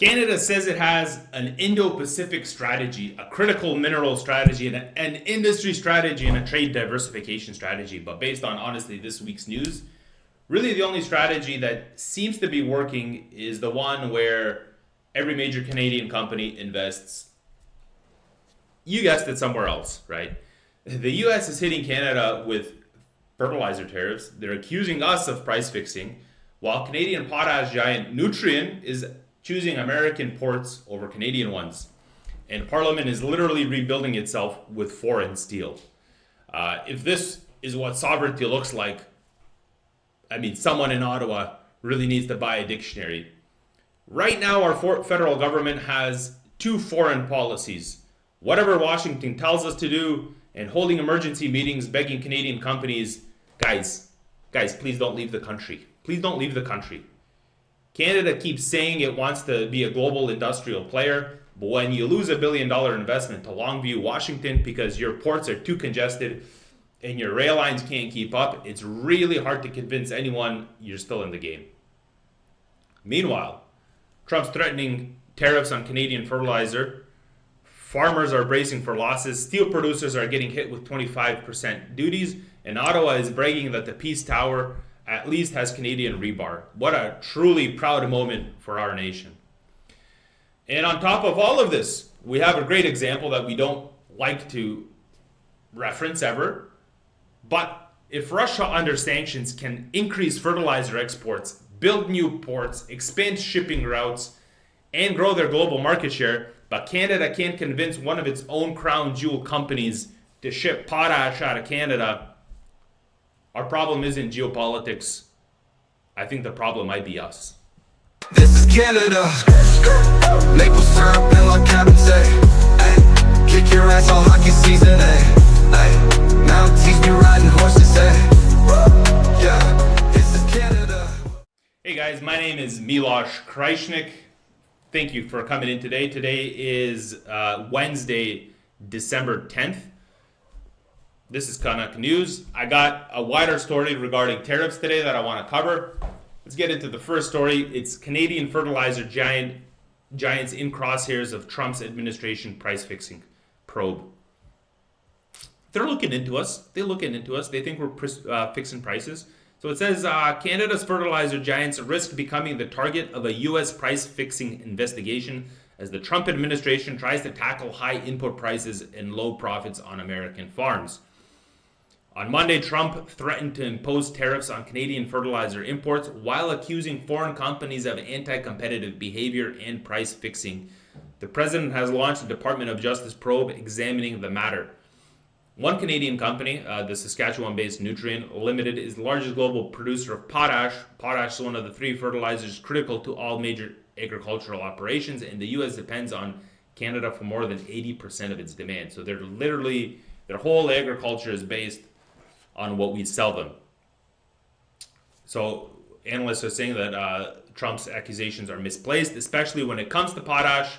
Canada says it has an Indo-Pacific strategy, a critical mineral strategy, and an industry strategy, and a trade diversification strategy. But based on, honestly, this week's news, really the only strategy that seems to be working is the one where every major Canadian company invests, you guessed it, somewhere else, right? The US is hitting Canada with fertilizer tariffs. They're accusing us of price fixing, while Canadian potash giant Nutrien is choosing American ports over Canadian ones. And Parliament is literally rebuilding itself with foreign steel. If this is what sovereignty looks like, I mean, someone in Ottawa really needs to buy a dictionary. Right now, our federal government has two foreign policies. Whatever Washington tells us to do, and holding emergency meetings begging Canadian companies, guys, please don't leave the country. Please don't leave the country. Canada keeps saying it wants to be a global industrial player, but when you lose $1 billion investment to Longview, Washington, because your ports are too congested and your rail lines can't keep up, it's really hard to convince anyone you're still in the game. Meanwhile, Trump's threatening tariffs on Canadian fertilizer. Farmers are bracing for losses. Steel producers are getting hit with 25% duties. And Ottawa is bragging that the Peace Tower at least has Canadian rebar. What a truly proud moment for our nation. And on top of all of this, we have a great example that we don't like to reference ever. But if Russia under sanctions can increase fertilizer exports, build new ports, expand shipping routes, and grow their global market share, but Canada can't convince one of its own crown jewel companies to ship potash out of Canada, our problem isn't geopolitics. I think the problem might be us. This is Canada. Maple syrup and like cabin say. Ay, kick your ass all hockey season. Ay, now teach me riding horses. Yeah, this is Canada. Hey guys, my name is Miloš Krajčnik. Thank you for coming in today. Today is Wednesday, December 10th. This is Canuck News. I got a wider story regarding tariffs today that I want to cover. Let's get into the first story. It's Canadian fertilizer giants in crosshairs of Trump's administration price fixing probe. They're looking into us. They think we're fixing prices. So it says Canada's fertilizer giants risk becoming the target of a U.S. price fixing investigation as the Trump administration tries to tackle high input prices and low profits on American farms. On Monday, Trump threatened to impose tariffs on Canadian fertilizer imports while accusing foreign companies of anti-competitive behavior and price fixing. The president has launched a Department of Justice probe examining the matter. One Canadian company, the Saskatchewan-based Nutrien Limited, is the largest global producer of potash. Potash is one of the three fertilizers critical to all major agricultural operations, and the U.S. depends on Canada for more than 80% of its demand. So their whole agriculture is based on what we sell them. So analysts are saying that Trump's accusations are misplaced, especially when it comes to potash.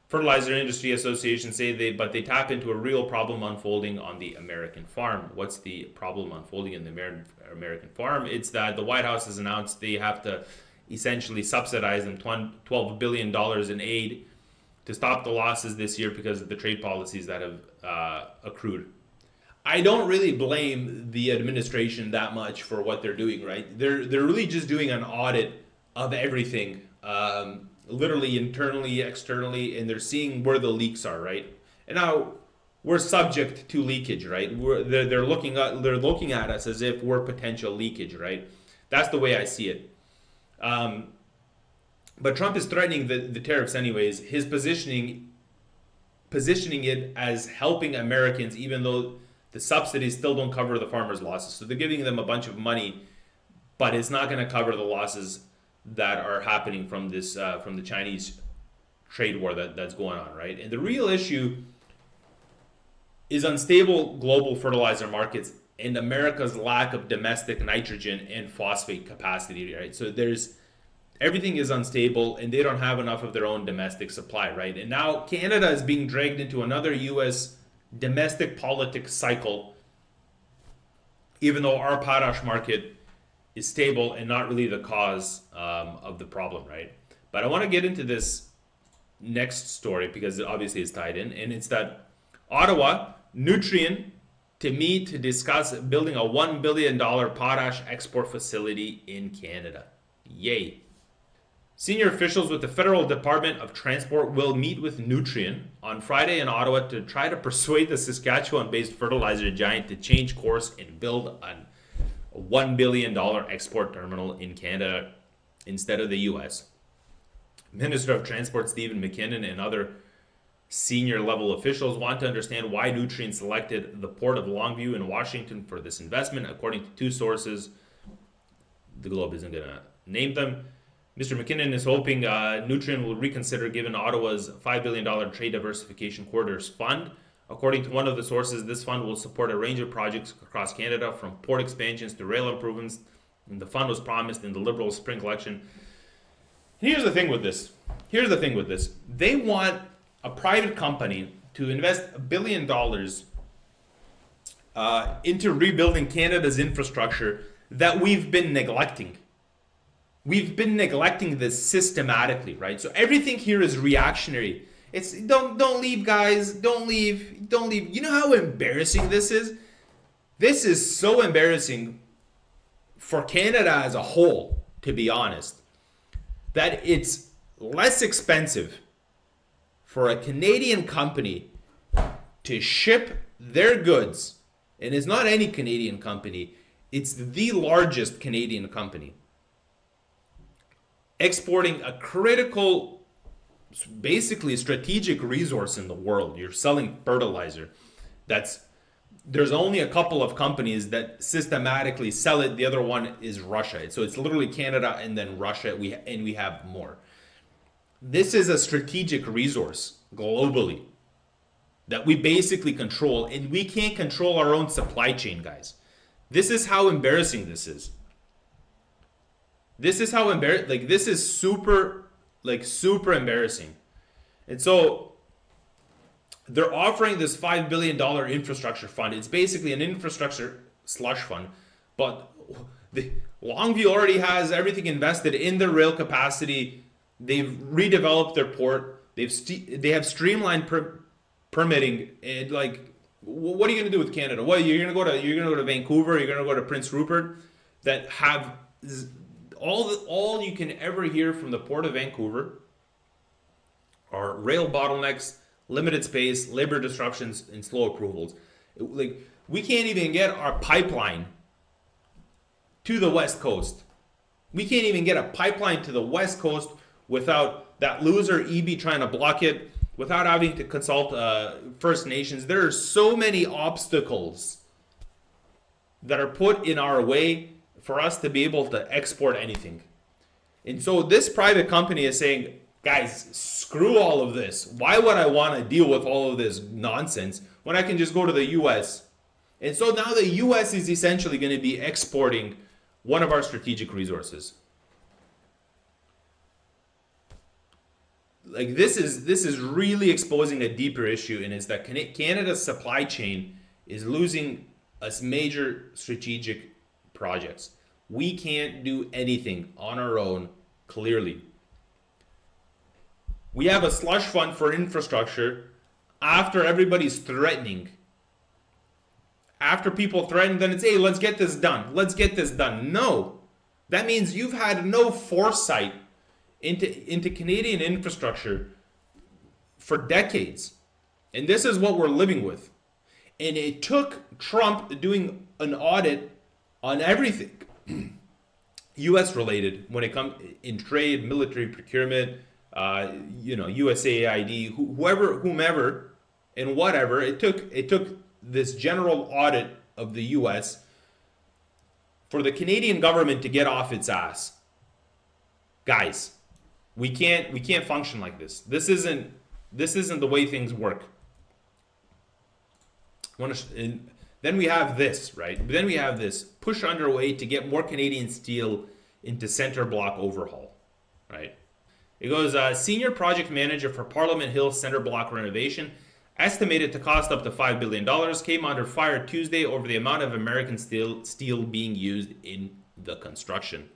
Fertilizer Industry Association say they tap into a real problem unfolding on the American farm. What's the problem unfolding in the American farm? It's that the White House has announced they have to essentially subsidize them $12 billion in aid to stop the losses this year because of the trade policies that have accrued. I don't really blame the administration that much for what they're doing, right? They're really just doing an audit of everything, literally internally, externally, and they're seeing where the leaks are, right? And now we're subject to leakage, right? They're looking at us as if we're potential leakage, right? That's the way I see it. But Trump is threatening the tariffs anyways. His positioning it as helping Americans, even though the subsidies still don't cover the farmers' losses. So they're giving them a bunch of money, but it's not going to cover the losses that are happening from this from the Chinese trade war that's going on, right? And the real issue is unstable global fertilizer markets and America's lack of domestic nitrogen and phosphate capacity, right? So everything is unstable and they don't have enough of their own domestic supply, right? And now Canada is being dragged into another U.S. domestic politics cycle, even though our potash market is stable and not really the cause of the problem, right? But I want to get into this next story because obviously it's tied in, and it's that Ottawa, Nutrien, to meet to discuss building a $1 billion potash export facility in Canada. Yay. Senior officials with the Federal Department of Transport will meet with Nutrien on Friday in Ottawa to try to persuade the Saskatchewan-based fertilizer giant to change course and build a $1 billion export terminal in Canada instead of the US. Minister of Transport Stephen McKinnon and other senior level officials want to understand why Nutrien selected the Port of Longview in Washington for this investment, according to two sources. The Globe isn't going to name them. Mr. McKinnon is hoping Nutrien will reconsider given Ottawa's $5 billion Trade Diversification Corridors Fund. According to one of the sources, this fund will support a range of projects across Canada, from port expansions to rail improvements, and the fund was promised in the Liberal spring election. Here's the thing with this. They want a private company to invest $1 billion into rebuilding Canada's infrastructure that we've been neglecting. We've been neglecting this systematically, right? So everything here is reactionary. It's don't leave, guys. Don't leave. You know how embarrassing this is? This is so embarrassing for Canada as a whole, to be honest, that it's less expensive for a Canadian company to ship their goods, and it's not any Canadian company, it's the largest Canadian company, exporting a critical, basically strategic resource in the world. You're selling fertilizer. There's only a couple of companies that systematically sell it. The other one is Russia. So it's literally Canada and then Russia. We have more. This is a strategic resource globally that we basically control, and we can't control our own supply chain, guys. This is how embarrassing this is. This is super embarrassing. And so they're offering this $5 billion infrastructure fund. It's basically an infrastructure slush fund, but the Longview already has everything invested in their rail capacity. They've redeveloped their port. They have streamlined permitting. And what are you going to do with Canada? Well, you're going to go to Vancouver. You're going to go to Prince Rupert, that have all you can ever hear from the Port of Vancouver are rail bottlenecks, limited space, labor disruptions, and slow approvals. We can't even get our pipeline to the West Coast. We can't even get a pipeline to the West Coast without that loser EB trying to block it, without having to consult First Nations. There are so many obstacles that are put in our way for us to be able to export anything. And so this private company is saying, guys, screw all of this. Why would I want to deal with all of this nonsense when I can just go to the US? And so now the US is essentially going to be exporting one of our strategic resources. This is really exposing a deeper issue, and it's that Canada's supply chain is losing us major strategic projects. We can't do anything on our own, clearly. We have a slush fund for infrastructure after everybody's threatening. After people threaten, then it's, hey, let's get this done. No. That means you've had no foresight into Canadian infrastructure for decades. And this is what we're living with. And it took Trump doing an audit on everything US related, when it comes in trade, military procurement, USAID, whomever, and whatever. It took this general audit of the US for the Canadian government to get off its ass. Guys, we can't function like this. This isn't the way things work. Then we have this, right? Then we have this push underway to get more Canadian steel into center block overhaul, right? It goes, senior project manager for Parliament Hill center block renovation, estimated to cost up to $5 billion, came under fire Tuesday over the amount of American steel being used in the construction.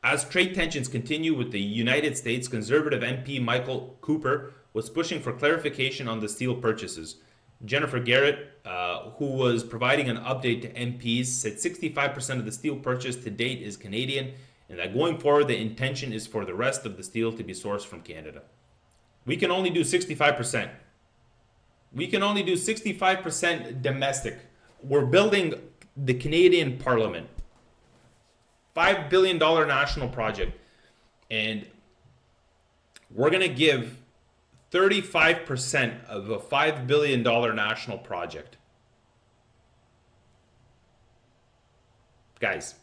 As trade tensions continue with the United States, Conservative MP Michael Cooper was pushing for clarification on the steel purchases. Jennifer Garrett, who was providing an update to MPs, said 65% of the steel purchased to date is Canadian, and that going forward, the intention is for the rest of the steel to be sourced from Canada. We can only do 65%. We can only do 65% domestic. We're building the Canadian Parliament. $5 billion national project. And we're going to give 35% of a $5 billion national project. Guys,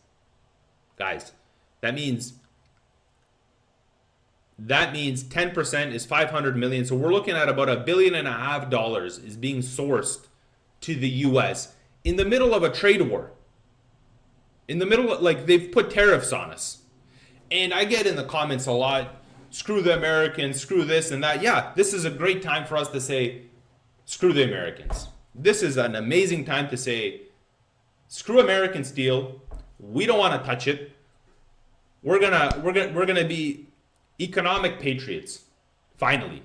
that means 10% is 500 million. So we're looking at about $1.5 billion is being sourced to the US in the middle of a trade war. In the middle of, like, they've put tariffs on us. And I get in the comments a lot, screw the Americans, screw this and that. Yeah, this is a great time for us to say, screw the Americans. This is an amazing time to say, screw American steel. We don't want to touch it. We're gonna be economic patriots. Finally,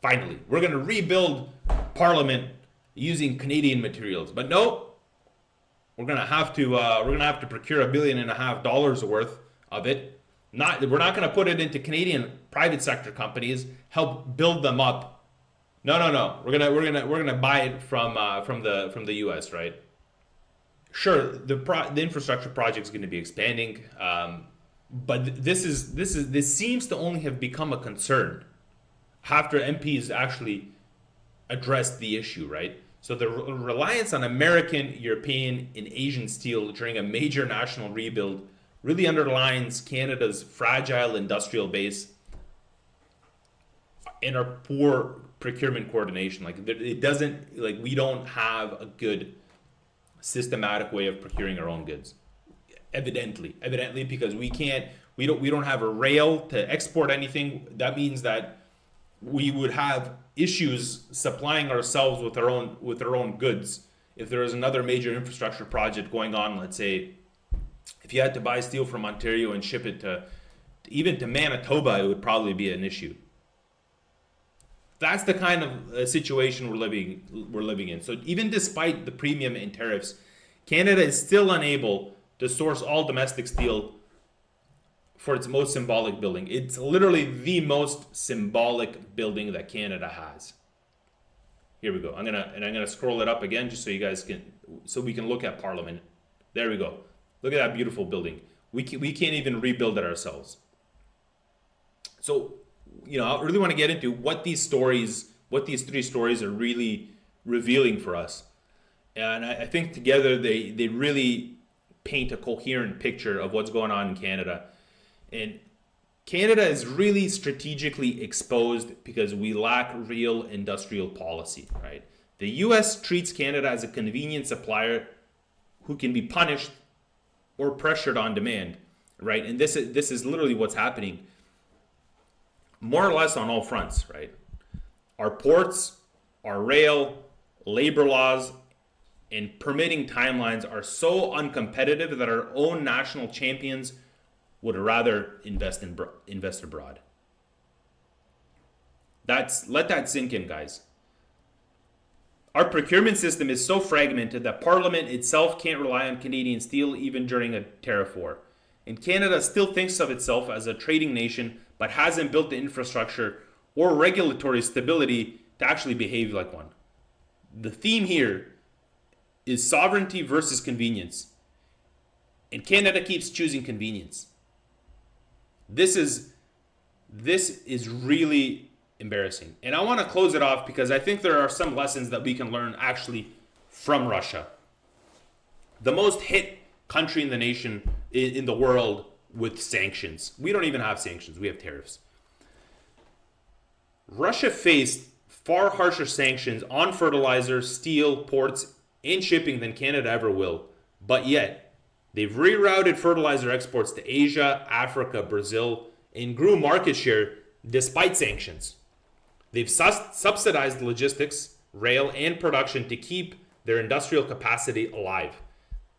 we're gonna rebuild Parliament using Canadian materials. But no, we're gonna have to procure $1.5 billion worth of it. We're not gonna put it into Canadian private sector companies, help build them up. No. We're gonna buy it from the US, right? Sure, the infrastructure project is going to be expanding, but this seems to only have become a concern after MPs actually addressed the issue, right? So the reliance on American, European, and Asian steel during a major national rebuild really underlines Canada's fragile industrial base and our poor procurement coordination. We don't have a good systematic way of procuring our own goods. Evidently, because we don't have a rail to export anything. That means that we would have issues supplying ourselves with our own goods. If there is another major infrastructure project going on, let's say, if you had to buy steel from Ontario and ship it even to Manitoba, it would probably be an issue. That's the kind of situation we're living in. So even despite the premium in tariffs, Canada is still unable to source all domestic steel for its most symbolic building. It's literally the most symbolic building that Canada has. Here we go. I'm gonna scroll it up again just so we can look at Parliament. There we go. Look at that beautiful building. We can't even rebuild it ourselves. So, I really want to get into what these three stories are really revealing for us. And I think together they really paint a coherent picture of what's going on in Canada. And Canada is really strategically exposed because we lack real industrial policy, right? The US treats Canada as a convenient supplier who can be punished or pressured on demand, right? And this is literally what's happening more or less on all fronts, right? Our ports, our rail, labor laws, and permitting timelines are so uncompetitive that our own national champions would rather invest abroad. Let that sink in, guys. Our procurement system is so fragmented that Parliament itself can't rely on Canadian steel even during a tariff war. And Canada still thinks of itself as a trading nation, but hasn't built the infrastructure or regulatory stability to actually behave like one. The theme here is sovereignty versus convenience. And Canada keeps choosing convenience. This is really embarrassing. And I want to close it off because I think there are some lessons that we can learn actually from Russia. The most hit country in the world with sanctions. We don't even have sanctions, we have tariffs. Russia faced far harsher sanctions on fertilizer, steel, ports, and shipping than Canada ever will. But yet, they've rerouted fertilizer exports to Asia, Africa, Brazil, and grew market share despite sanctions. They've subsidized logistics, rail, and production to keep their industrial capacity alive.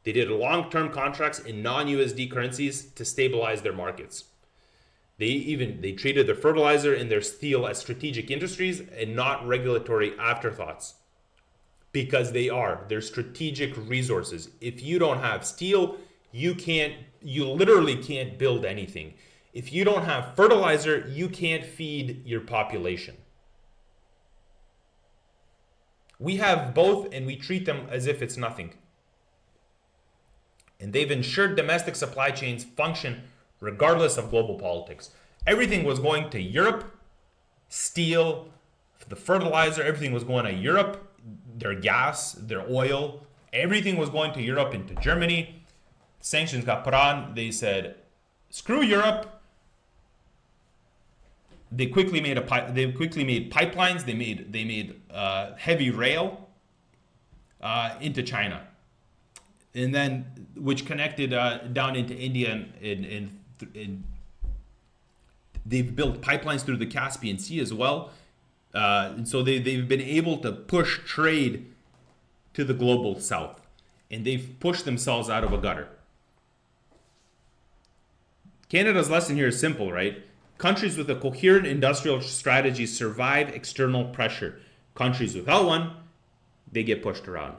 They did long-term contracts in non-USD currencies to stabilize their markets. They treated their fertilizer and their steel as strategic industries and not regulatory afterthoughts, because they're strategic resources. If you don't have steel, you literally can't build anything. If you don't have fertilizer, you can't feed your population. We have both, and we treat them as if it's nothing. And they've ensured domestic supply chains function regardless of global politics. Everything was going to Europe, steel, the fertilizer, everything was going to Europe, their gas, their oil, everything was going to Europe and to Germany. Sanctions got put on. They said, screw Europe. They quickly made pipelines. They made heavy rail into China, and then which connected down into India, and they've built pipelines through the Caspian Sea as well. And so they've been able to push trade to the global south, and they've pushed themselves out of a gutter. Canada's lesson here is simple, right? Countries with a coherent industrial strategy survive external pressure. Countries without one, they get pushed around.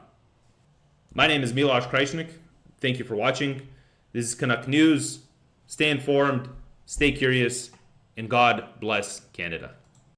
My name is Miloš Krajčnik. Thank you for watching. This is Canuck News. Stay informed, stay curious, and God bless Canada.